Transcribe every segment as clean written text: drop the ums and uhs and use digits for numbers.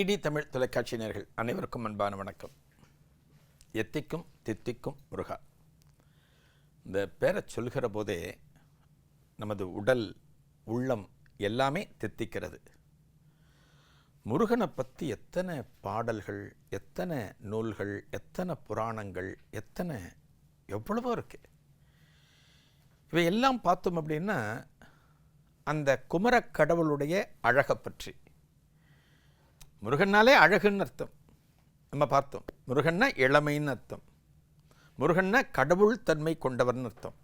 DD Tamil தொலைக்காட்சி நேயர்கள் அனைவருக்கும் அன்பான வணக்கம். எத்திக்கும் தித்திக்கும் முருகா, இந்த பேரை சொல்கிற போதே நமது உடல் உள்ளம் எல்லாமே தித்திக்கிறது. முருகனை பற்றி எத்தனை பாடல்கள், எத்தனை நூல்கள், எத்தனை புராணங்கள், எவ்வளவோ இருக்கு. இவையெல்லாம் பார்த்தோம் அப்படின்னா அந்த குமரக் கடவுளுடைய அழகை பற்றி. முருகன்னாலே அழகுன்னு அர்த்தம். நம்ம பார்த்தோம், முருகன்னா இளமைன்னு அர்த்தம், முருகன்னா கடவுள் தன்மை கொண்டவர்னு அர்த்தம்.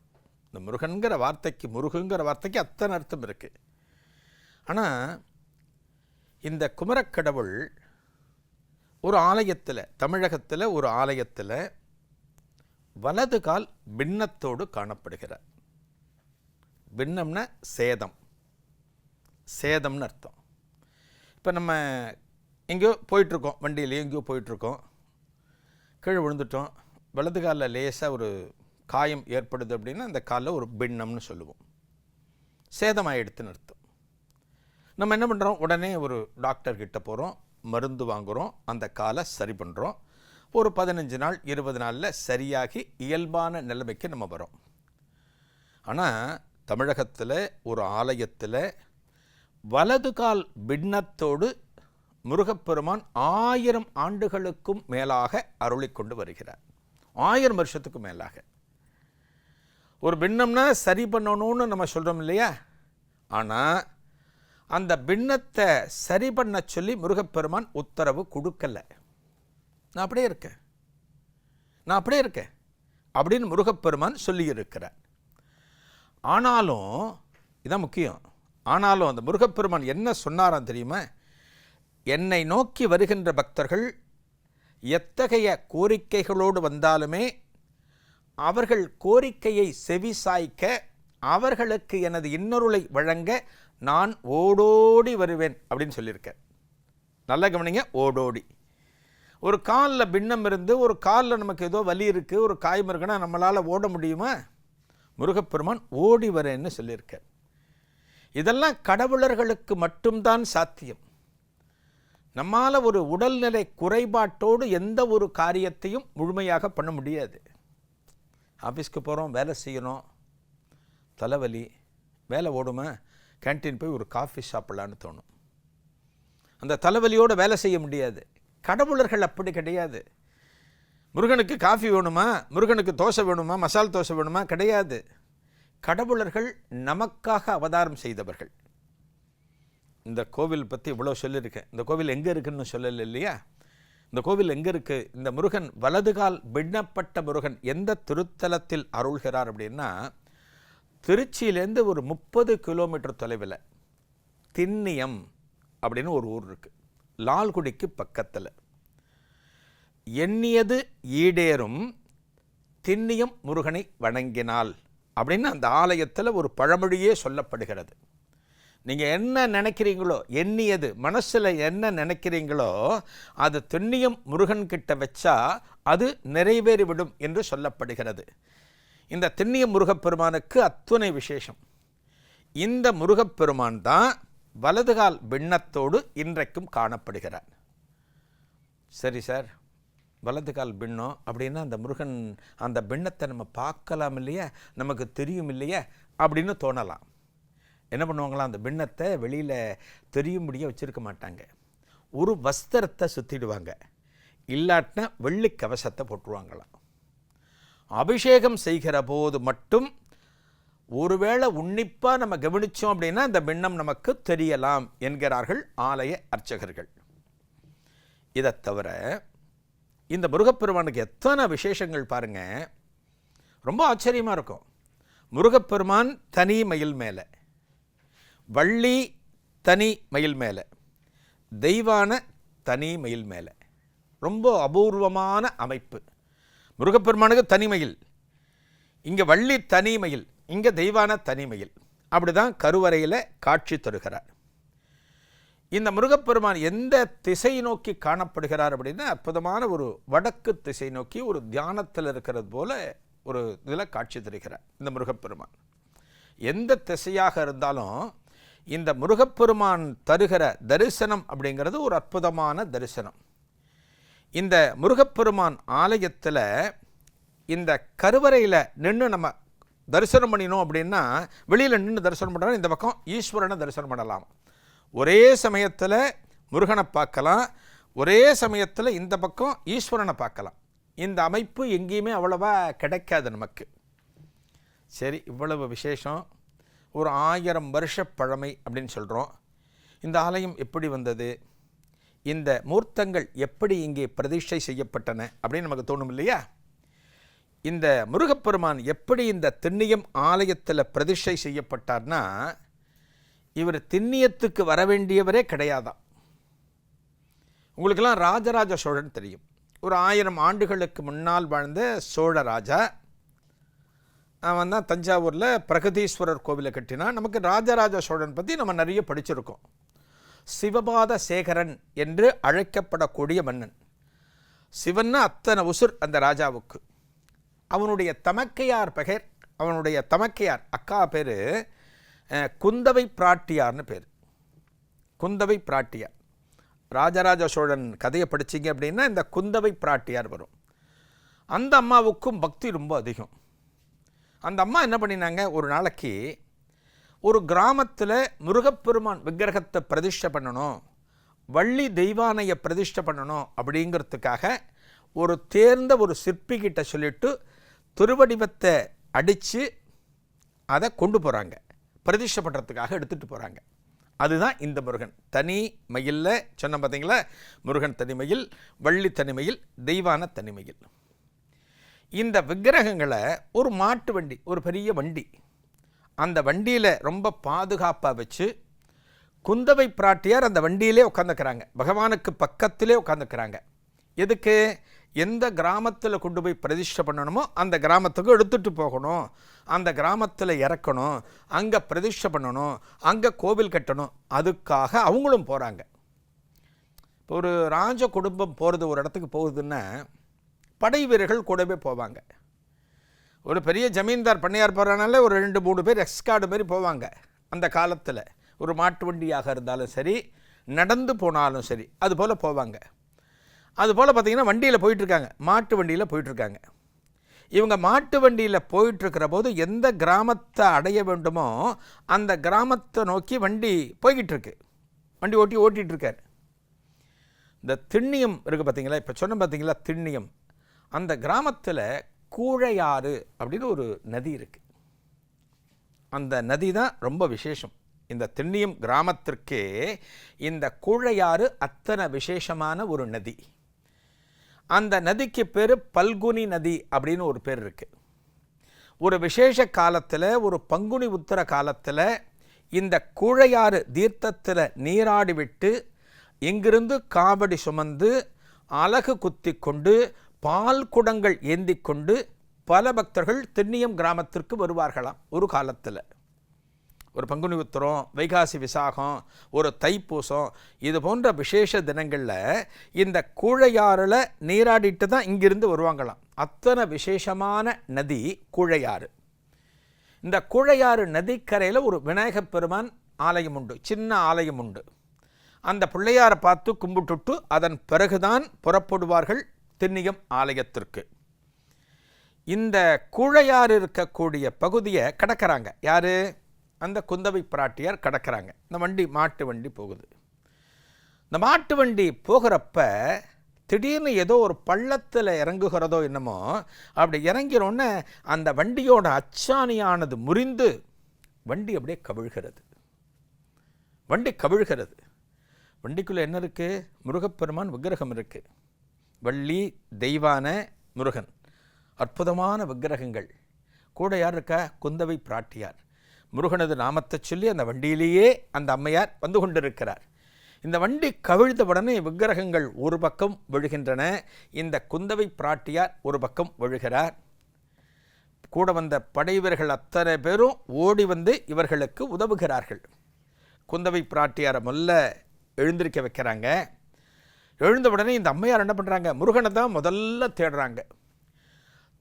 இந்த முருகன்கிற வார்த்தைக்கு, முருகுங்கிற வார்த்தைக்கு அத்தனை அர்த்தம் இருக்குது. ஆனால் இந்த குமரக்கடவுள் ஒரு ஆலயத்தில், தமிழகத்தில் ஒரு ஆலயத்தில் வலது கால் பின்னத்தோடு காணப்படுகிறார். பின்னம்னா சேதம், சேதம்னு அர்த்தம். இப்போ நம்ம எங்கேயோ போயிட்டுருக்கோம், வண்டியிலேயே எங்கேயோ போயிட்டுருக்கோம், கீழே விழுந்துட்டோம், வலது காலில் லேசாக ஒரு காயம் ஏற்படுது அப்படின்னா அந்த காலில் ஒரு பின்னம்னு சொல்லுவோம். சேதமாகிடுதுன்னு அர்த்தம். நம்ம என்ன பண்ணுறோம், உடனே ஒரு டாக்டர்கிட்ட போகிறோம், மருந்து வாங்குகிறோம், அந்த காலை சரி பண்ணுறோம். ஒரு 15 நாள் 20 நாளில் சரியாகி இயல்பான நிலைமைக்கு நம்ம வரோம். ஆனால் தமிழகத்தில் ஒரு ஆலயத்தில் வலது கால் பின்னத்தோடு முருகப்பெருமான் 1000 ஆண்டுகளுக்கும் மேலாக அருளிக்கொண்டு வருகிறார். 1000 வருஷத்துக்கும் மேலாக. ஒரு பின்னம்னா சரி பண்ணணும்னு நம்ம சொல்கிறோம் இல்லையா? ஆனால் அந்த பின்னத்தை சரி பண்ண சொல்லி முருகப்பெருமான் உத்தரவு கொடுக்கல. நான் அப்படியே இருக்கேன் அப்படின்னு முருகப்பெருமான் சொல்லியிருக்கிறார். ஆனாலும் இதான் முக்கியம். ஆனாலும் அந்த முருகப்பெருமான் என்ன சொன்னாராம் தெரியுமா? என்னை நோக்கி வருகின்ற பக்தர்கள் எத்தகைய கோரிக்கைகளோடு வந்தாலுமே அவர்கள் கோரிக்கையை செவிசாய்க்க, அவர்களுக்கு எனது இன்னொருளை வழங்க நான் ஓடோடி வருவேன் அப்படின்னு சொல்லியிருக்கேன். நல்லா கவனிங்க, ஓடோடி. ஒரு காலில் பின்னம் இருந்து, ஒரு காலில் நமக்கு ஏதோ வலி இருக்குது, ஒரு காயம் இருக்குன்னா நம்மளால் ஓட முடியுமா? முருகப்பெருமான் ஓடி வரேன்னு சொல்லியிருக்கார். இதெல்லாம் கடவுளர்களுக்கு மட்டும்தான் சாத்தியம். நம்மால் ஒரு உடல்நிலை குறைபாட்டோடு எந்த ஒரு காரியத்தையும் முழுமையாக பண்ண முடியாது. ஆஃபீஸ்க்கு போகிறோம், வேலை செய்யணும், தலைவலி, வேலை ஓடுமா, கேன்டீன் போய் ஒரு காஃபி சாப்பிட்லான்னு தோணும். அந்த தலைவலியோடு வேலை செய்ய முடியாது. கடவுளர்கள் அப்படி கிடையாது. முருகனுக்கு காஃபி வேணுமா, முருகனுக்கு தோசை வேணுமா, மசால் தோசை வேணுமா? கிடையாது. கடவுளர்கள் நமக்காக அவதாரம் செய்தவர்கள். இந்த கோவில் பற்றி இவ்வளோ சொல்லியிருக்கேன். இந்த கோவில் எங்கே இருக்குன்னு சொல்லலை இல்லையா? இந்த கோவில் எங்கே இருக்குது? இந்த முருகன் வலதுகால் பின்னப்பட்ட முருகன் எந்த திருத்தலத்தில் அருள்கிறார் அப்படின்னா, திருச்சியிலேருந்து ஒரு 30 கிலோமீட்டர் தொலைவில் திண்ணியம் அப்படின்னு ஒரு ஊர் இருக்குது, லால்குடிக்கு பக்கத்தில். எண்ணியது ஈடேறும் திண்ணியம் முருகனை வணங்கினால் அப்படின்னு அந்த ஆலயத்தில் ஒரு பழமொழியே சொல்லப்படுகிறது. நீங்கள் என்ன நினைக்கிறீங்களோ, எண்ணியது மனசில் என்ன நினைக்கிறீங்களோ அது திண்ணியம் முருகன்கிட்ட வச்சா அது நிறைவேறிவிடும் என்று சொல்லப்படுகிறது. இந்த திண்ணியம் முருகப்பெருமானுக்கு அத்துணை விசேஷம். இந்த முருகப்பெருமான் தான் வலதுகால் பின்னத்தோடு இன்றைக்கும் காணப்படுகிறார். சரி சார், வலதுகால் பின்னம் அப்படின்னா அந்த முருகன் அந்த பின்னத்தை நம்ம பார்க்கலாம் இல்லையா, நமக்கு தெரியும் இல்லையா அப்படின்னு தோணலாம். என்ன பண்ணுவாங்களாம், அந்த பின்னத்தை வெளியில் தெரியும்படியே வச்சுருக்க மாட்டாங்க. ஒரு வஸ்திரத்தை சுற்றிடுவாங்க, இல்லாட்டினா வெள்ளி கவசத்தை போட்டுருவாங்களாம். அபிஷேகம் செய்கிற போது மட்டும் ஒருவேளை உன்னிப்பாக நம்ம கவனித்தோம் அப்படின்னா அந்த பின்னம் நமக்கு தெரியலாம் என்கிறார்கள் ஆலய அர்ச்சகர்கள். இதை தவிர இந்த முருகப்பெருமானுக்கு எத்தனை விசேஷங்கள் பாருங்கள், ரொம்ப ஆச்சரியமாக இருக்கும். முருகப்பெருமான் தனி மயில் மேலே, வள்ளி தனி மயில் மேலே, தெய்வான தனி மயில் மேலே. ரொம்ப அபூர்வமான அமைப்பு. முருகப்பெருமானுக்கு தனி மயில், இங்கே வள்ளி தனி மயில், இங்கே தெய்வான தனி மயில். அப்படி தான் கருவறையில் காட்சி தருகிறார். இந்த முருகப்பெருமான் எந்த திசை நோக்கி காணப்படுகிறார் அப்படின்னா, அற்புதமான ஒரு வடக்கு திசை நோக்கி ஒரு தியானத்தில் இருக்கிறது போல ஒரு இதில் காட்சி தருகிறார் இந்த முருகப்பெருமான். எந்த திசையாக இருந்தாலும் இந்த முருகப்பெருமான் தருகிற தரிசனம் அப்படிங்கிறது ஒரு அற்புதமான தரிசனம். இந்த முருகப்பெருமான் ஆலயத்தில் இந்த கருவறையில் நின்று நம்ம தரிசனம் பண்ணினோம் அப்படின்னா, வெளியில் நின்று தரிசனம் பண்ணலாம், இந்த பக்கம் ஈஸ்வரனை தரிசனம் பண்ணலாம். ஒரே சமயத்தில் முருகனை பார்க்கலாம், ஒரே சமயத்தில் இந்த பக்கம் ஈஸ்வரனை பார்க்கலாம். இந்த அமைப்பு எங்கேயுமே அவ்வளவா கிடைக்காது நமக்கு. சரி, இவ்வளவு விசேஷம், ஒரு 1000 வருஷ பழமை அப்படின்னு சொல்கிறோம். இந்த ஆலயம் எப்படி வந்தது, இந்த மூர்த்தங்கள் எப்படி இங்கே பிரதிஷ்டை செய்யப்பட்டன அப்படின்னு நமக்கு தோணும் இல்லையா? இந்த முருகப்பெருமான் எப்படி இந்த திண்ணியம் ஆலயத்தில் பிரதிஷ்டை செய்யப்பட்டார்னா, இவர் திண்ணியத்துக்கு வர வேண்டியவரே கிடையாதான். உங்களுக்கெல்லாம் ராஜராஜ சோழன் தெரியும். ஒரு 1000 ஆண்டுகளுக்கு முன்னால் வாழ்ந்த சோழ ராஜா. அவன் தான் தஞ்சாவூரில் பிரகதீஸ்வரர் கோவிலை கட்டினா. நமக்கு ராஜராஜ சோழன் பற்றி நம்ம நிறைய படிச்சிருக்கோம். சிவபாத சேகரன் என்று அழைக்கப்படக்கூடிய மன்னன். சிவன்னா அத்தனை உசுர் அந்த ராஜாவுக்கு. அவனுடைய தமக்கையார் அக்கா பேர் குந்தவை பிராட்டியார்னு பேர். குந்தவை பிராட்டியார். ராஜராஜ சோழன் கதையை படிச்சிங்க அப்படின்னா இந்த குந்தவை பிராட்டியார் வரும். அந்த அம்மாவுக்கும் பக்தி ரொம்ப அதிகம். அந்த அம்மா என்ன பண்ணினாங்க, ஒரு நாளைக்கு ஒரு கிராமத்தில் முருகப்பெருமான் விக்கிரகத்தை பிரதிஷ்டை பண்ணணும், வள்ளி தெய்வானையை பிரதிஷ்டை பண்ணணும் அப்படிங்கிறதுக்காக ஒரு தேர்ந்த ஒரு சிற்பிகிட்ட சொல்லிட்டு திருவடிவத்தை அடித்து அதை கொண்டு போகிறாங்க, பிரதிஷ்டை பண்ணுறதுக்காக எடுத்துகிட்டு போகிறாங்க. அதுதான் இந்த முருகன். தனி மயிலில் சொன்ன பார்த்தீங்களா, முருகன் தனிமயில், வள்ளி தனிமயில், தெய்வான தனிமயில். இந்த விக்கிரகங்களை ஒரு மாட்டு வண்டி, ஒரு பெரிய வண்டி, அந்த வண்டியில் ரொம்ப பாதுகாப்பாக வச்சு குந்தவை பிராட்டியார் அந்த வண்டியிலே உட்காந்துக்கிறாங்க, பகவானுக்கு பக்கத்திலே உட்காந்துக்கிறாங்க. எதுக்கு, எந்த கிராமத்தில் கொண்டு போய் பிரதிஷ்டை பண்ணணுமோ அந்த கிராமத்துக்கு எடுத்துகிட்டு போகணும், அந்த கிராமத்தில் இறக்கணும், அங்கே பிரதிஷ்டை பண்ணணும், அங்கே கோவில் கட்டணும், அதுக்காக அவங்களும் போகிறாங்க. இப்போ ஒரு ராஜ குடும்பம் போகிறது, ஒரு இடத்துக்கு போகுதுன்னா படை வீரர்கள் கூடவே போவாங்க. ஒரு பெரிய ஜமீன்தார் பண்ணையார் போகிறனால ஒரு 2-3 பேர் எக்ஸ்கார்டு மாதிரி போவாங்க. அந்த காலத்தில் ஒரு மாட்டு வண்டியாக இருந்தாலும் சரி, நடந்து போனாலும் சரி, அதுபோல் போவாங்க. அதுபோல் பார்த்திங்கன்னா வண்டியில் போயிட்டுருக்காங்க, மாட்டு வண்டியில் போயிட்டுருக்காங்க. இவங்க மாட்டு வண்டியில் போயிட்டுருக்கிற போது எந்த கிராமத்தை அடைய வேண்டுமோ அந்த கிராமத்தை நோக்கி வண்டி போய்கிட்டு இருக்கு. வண்டி ஓட்டிகிட்ருக்கார். இந்த திண்ணியம் இருக்குது பார்த்தீங்களா, இப்போ சொன்ன பார்த்தீங்களா திண்ணியம், அந்த கிராமத்தில் கூழையாறு அப்படின்னு ஒரு நதி இருக்குது. அந்த நதி தான் ரொம்ப விசேஷம். இந்த திண்ணியம் கிராமத்திற்கே இந்த கூழையாறு அத்தனை விசேஷமான ஒரு நதி. அந்த நதிக்கு பேர் பல்குனி நதி அப்படின்னு ஒரு பேர் இருக்குது. ஒரு விசேஷ காலத்தில், ஒரு பங்குனி உத்தர காலத்தில் இந்த கூழையாறு தீர்த்தத்தில் நீராடி விட்டு இங்கிருந்து காவடி சுமந்து அலகு குத்தி கொண்டு பால் குடங்கள் ஏந்தி கொண்டு பல பக்தர்கள் திண்ணியம் கிராமத்திற்கு வருவார்களாம். ஒரு காலத்தில் ஒரு பங்குனி உத்திரம், வைகாசி விசாகம், ஒரு தைப்பூசம், இது போன்ற விசேஷ தினங்களில் இந்த கூழையாறில் நீராடிட்டு தான் இங்கிருந்து வருவாங்களாம். அத்தனை விசேஷமான நதி கூழையாறு. இந்த கூழையாறு நதிக்கரையில் ஒரு விநாயகப் பெருமான் ஆலயம் உண்டு, சின்ன ஆலயம் உண்டு. அந்த பிள்ளையாரை பார்த்து கும்பிட்டுட்டு அதன் பிறகுதான் புறப்படுவார்கள் திண்ணியம் ஆலயத்திற்கு. இந்த கூழையாறு இருக்கக்கூடிய பகுதியை கடக்கிறாங்க. யார், அந்த குந்தவை பிராட்டியார் கடக்கிறாங்க. இந்த வண்டி, மாட்டு வண்டி போகுது. இந்த மாட்டு வண்டி போகிறப்ப திடீர்னு ஏதோ ஒரு பள்ளத்தில் இறங்குகிறதோ என்னமோ, அப்படி இறங்கிறோன்னே அந்த வண்டியோட அச்சாணியானது முறிந்து வண்டி அப்படியே கவிழ்கிறது. வண்டி கவிழ்கிறது. வண்டிக்குள்ளே என்ன இருக்குது, முருகப்பெருமான் விக்கிரகம் இருக்குது. வள்ளி, தெய்வான, முருகன், அற்புதமான விக்கிரகங்கள். கூட யார் இருக்கா, குந்தவை பிராட்டியார். முருகனது நாமத்தை சொல்லி அந்த வண்டியிலேயே அந்த அம்மையார் வந்து கொண்டிருக்கிறார். இந்த வண்டி கவிழ்ந்த உடனே விக்கிரகங்கள் ஒரு பக்கம் விழுகின்றன. இந்த குந்தவை பிராட்டியார் ஒரு பக்கம் விழுகிறார். கூட வந்த படை வீரர்கள் அத்தனை பேரும் ஓடி வந்து இவர்களுக்கு உதவுகிறார்கள். குந்தவை பிராட்டியாரை முதல்ல எழுந்திருக்க வைக்கிறாங்க. எழுந்த உடனே இந்த அம்மையார் என்ன பண்ணுறாங்க, முருகனை தான் முதல்ல தேடுறாங்க.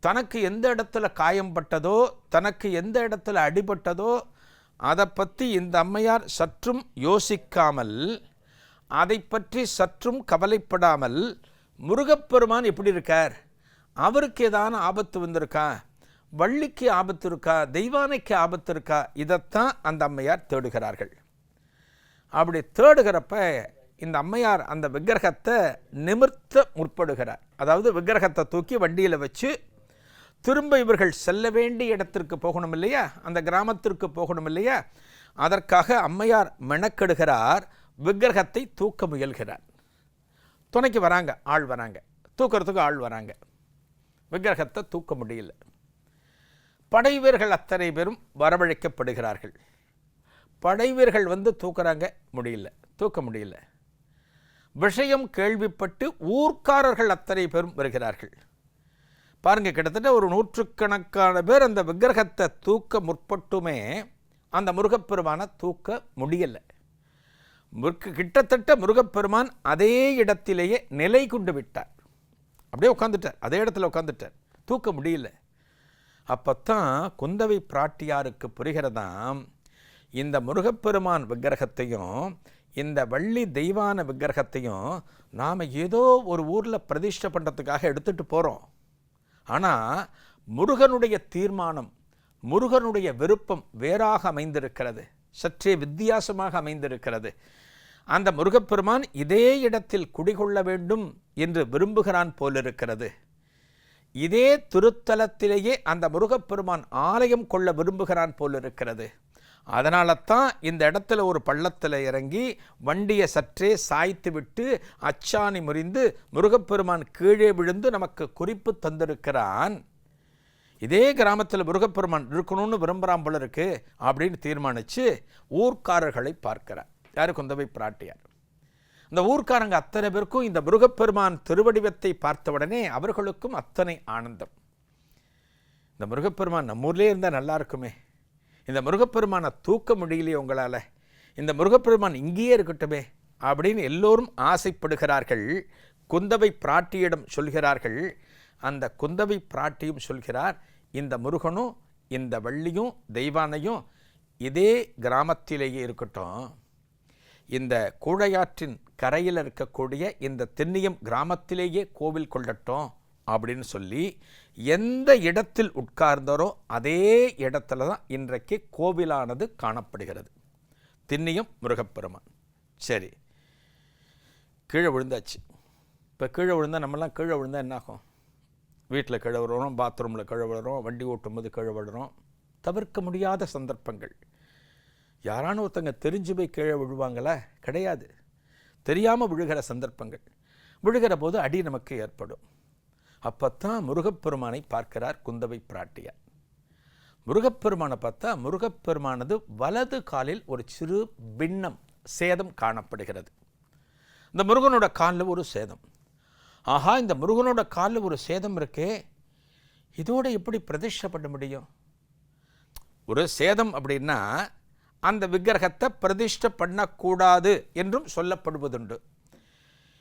தனக்கு எந்த இடத்துல காயம் பட்டதோ, தனக்கு எந்த இடத்துல அடிபட்டதோ அதை பற்றி இந்த அம்மையார் சற்றும் யோசிக்காமல், அதை பற்றி சற்றும் கவலைப்படாமல், முருகப்பெருமான் எப்படி இருக்கார், அவருக்கு ஏதான ஆபத்து வந்திருக்கா, வள்ளிக்கு ஆபத்து இருக்கா, தெய்வானைக்கு ஆபத்து இருக்கா, இதைத்தான் அந்த அம்மையார் தேடுகிறார்கள். அப்படி தேடுகிறப்ப இந்த அம்மையார் அந்த விக்கிரகத்தை நிமிர்த்த முற்படுகிறார். அதாவது விக்கிரகத்தை தூக்கி வண்டியில் வச்சு திரும்ப இவர்கள் செல்ல வேண்டிய இடத்திற்கு போகணும் இல்லையா, அந்த கிராமத்திற்கு போகணும் இல்லையா, அதற்காக அம்மையார் மெனக்கெடுகிறார். விக்கிரகத்தை தூக்க முயல்கிறார். துணைக்கு வராங்க, ஆள் வராங்க, தூக்கிறதுக்கு ஆள் வராங்க. விக்கிரகத்தை தூக்க முடியல. படைவீரர்கள் அத்தனை பேரும் வரவழைக்கப்படுகிறார்கள். படைவீரர்கள் வந்து தூக்குறாங்க, முடியல, தூக்க முடியல. விஷயம் கேள்விப்பட்டு ஊர்க்காரர்கள் அத்தனை பேரும் வருகிறார்கள். பாருங்க, கிட்டத்தட்ட ஒரு 100கணக்கான பேர் அந்த விக்கிரகத்தை தூக்க முற்பட்டுமே அந்த முருகப்பெருமானை தூக்க முடியலை. கிட்டத்தட்ட முருகப்பெருமான் அதே இடத்திலேயே நிலை கொண்டு விட்டார். அப்படியே உட்காந்துட்டார், அதே இடத்துல உட்காந்துட்டார், தூக்க முடியல. அப்போத்தான் குந்தவை பிராட்டியாருக்கு புரிகிறதாம், இந்த முருகப்பெருமான் விக்கிரகத்தையும் இந்த வள்ளி தெய்வான விக்கிரகத்தையும் நாம் ஏதோ ஒரு ஊரில் பிரதிஷ்டை பண்ணுறதுக்காக எடுத்துகிட்டு போகிறோம். ஆனால் முருகனுடைய தீர்மானம், முருகனுடைய விருப்பம் வேறாக அமைந்திருக்கிறது, சற்றே வித்தியாசமாக அமைந்திருக்கிறது. அந்த முருகப்பெருமான் இதே இடத்தில் குடிகொள்ள வேண்டும் என்று விரும்புகிறான் போலிருக்கிறது. இதே திருத்தலத்திலேயே அந்த முருகப்பெருமான் ஆலயம் கொள்ள விரும்புகிறான் போலிருக்கிறது. அதனால தான் இந்த இடத்துல ஒரு பள்ளத்தில் இறங்கி வண்டியை சற்றே சாய்த்து விட்டு அச்சாணி முறிந்து முருகப்பெருமான் கீழே விழுந்து நமக்கு குறிப்பு தந்திருக்கிறான். இதே கிராமத்தில் முருகப்பெருமான் இருக்கணும்னு விரும்புகிறான் போல இருக்கு அப்படின்னு தீர்மானித்து ஊர்க்காரர்களை பார்க்கிறார். யார்? குந்தவை பிராட்டியார். இந்த ஊர்க்காரங்க அத்தனை பேருக்கும் இந்த முருகப்பெருமான் திருவடிவத்தை பார்த்தவுடனே அவர்களுக்கும் அத்தனை ஆனந்தம். இந்த முருகப்பெருமான் நம்ம ஊர்லேயே இருந்தால் நல்லா இருக்குமே, இந்த முருகப்பெருமானை தூக்க முடியலையே உங்களால், இந்த முருகப்பெருமான் இங்கேயே இருக்கட்டுமே அப்படின்னு எல்லோரும் ஆசைப்படுகிறார்கள். குந்தவை பிராட்டியிடம் சொல்கிறார்கள். அந்த குந்தவை பிராட்டியும் சொல்கிறார், இந்த முருகனும் இந்த வள்ளியும் தெய்வானையும் இதே கிராமத்திலேயே இருக்கட்டும், இந்த கூழையாற்றின் கரையில் இருக்கக்கூடிய இந்த தென்னியம் கிராமத்திலேயே கோவில் கொள்ளட்டும் அப்படின்னு சொல்லி எந்த இடத்தில் உட்கார்ந்தாரோ அதே இடத்துல தான் இன்றைக்கு கோவிலானது காணப்படுகிறது. திண்ணியம் முருகப்பெருமான். சரி, கீழே விழுந்தாச்சு. இப்போ கீழே விழுந்தால் நம்மலாம் கீழே விழுந்தால் என்னாகும்? வீட்டில் கீழே விழுறோம், பாத்ரூமில் கீழே விழுறோம், வண்டி ஓட்டும்போது கீழே விழுறோம். தவிர்க்க முடியாத சந்தர்ப்பங்கள். யாரானு ஒருத்தங்க தெரிஞ்சு போய் கீழே விழுவாங்களா? கிடையாது. தெரியாமல் விழுகிற சந்தர்ப்பங்கள். விழுகிற போது அடி நமக்கு ஏற்படும். அப்போத்தான் முருகப்பெருமானை பார்க்கிறார் குந்தவை பிராட்டியார். முருகப்பெருமானை பார்த்தா முருகப்பெருமானது வலது காலில் ஒரு சிறு பின்னம், சேதம் காணப்படுகிறது. இந்த முருகனோட காலில் ஒரு சேதம். ஆஹா, இந்த முருகனோட காலில் ஒரு சேதம் இருக்கே, இதோடு எப்படி பிரதிஷ்டை பண்ண முடியும்? ஒரு சேதம் அப்படின்னா அந்த விக்கிரகத்தை பிரதிஷ்டை பண்ணக்கூடாது என்றும் சொல்லப்படுவதுண்டு.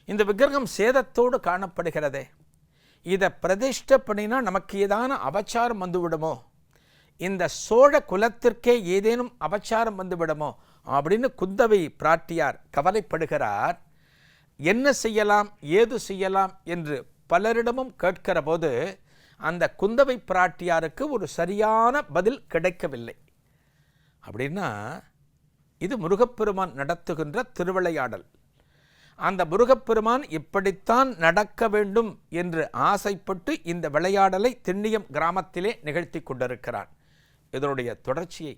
இந்த விக்கிரகம் சேதத்தோடு காணப்படுகிறதே, இதை பிரதிஷ்டை பண்ணினா நமக்கு ஏதான அபச்சாரம் வந்துவிடுமோ, இந்த சோழ குலத்திற்கே ஏதேனும் அபச்சாரம் வந்துவிடுமோ அப்படின்னு குந்தவை பிராட்டியார் கவலைப்படுகிறார். என்ன செய்யலாம், ஏது செய்யலாம் என்று பலரிடமும் கேட்கிற போது அந்த குந்தவை பிராட்டியாருக்கு ஒரு சரியான பதில் கிடைக்கவில்லை. அப்படின்னா இது முருகப்பெருமான் நடத்துகின்ற திருவிளையாடல். அந்த முருகப்பெருமான் இப்படித்தான் நடக்க வேண்டும் என்று ஆசைப்பட்டு இந்த விளையாடலை திண்ணியம் கிராமத்திலே நிகழ்த்தி கொண்டிருக்கிறான். இதனுடைய தொடர்ச்சியை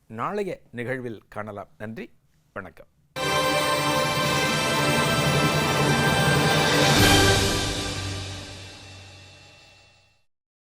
நாளைய நிகழ்வில் காணலாம். நன்றி, வணக்கம்.